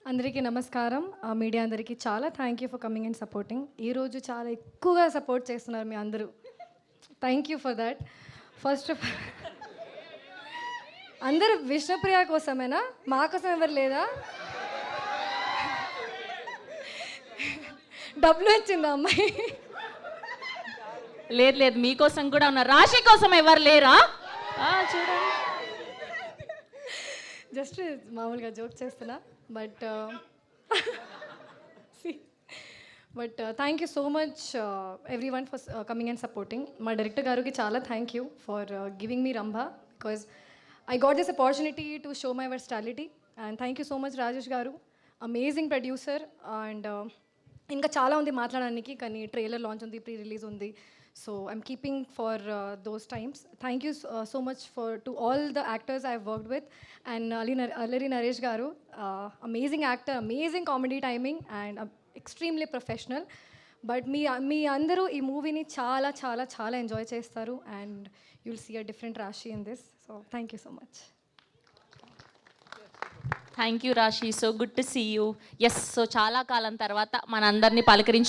అందరికీ నమస్కారం. మీడియా అందరికీ చాలా thank you for coming and supporting. ఈరోజు చాలా ఎక్కువగా సపోర్ట్ చేస్తున్నారు మీ అందరూ. Thank you for that. First of అందరూ విష్ణుప్రియ కోసమేనా? మా కోసం ఎవరు లేదా? డబ్బులు వచ్చిందా అమ్మాయి? లేదు లేదు, మీకోసం కూడా ఉన్నారు. రాశి కోసం ఎవరు లేరా? చూడండి, జస్ట్ మామూలుగా జోక్ చేస్తున్నా. But thank you so much everyone for coming and supporting. మా డైరెక్టర్ గారికి చాలా thank you for giving me Rambha, because I got this opportunity to show my versatility. And thank you so much Rajesh garu, amazing producer. And ఇంకా చాలా ఉంది మాట్లాడడానికి, కానీ trailer launch ఉంది, pre release ఉంది. So I'm keeping for those times. Thank you so much to all the actors I've worked with, and Allari Naresh garu, amazing actor, amazing comedy timing, and extremely professional. But me andaru ee movie ni చాలా enjoy chestaru, and you'll see a different Rashi in this. So thank you so much. Thank you Rashi. So good to see you. Yes, so చాలా కాలం తర్వాత మనందరినీ పలకరించి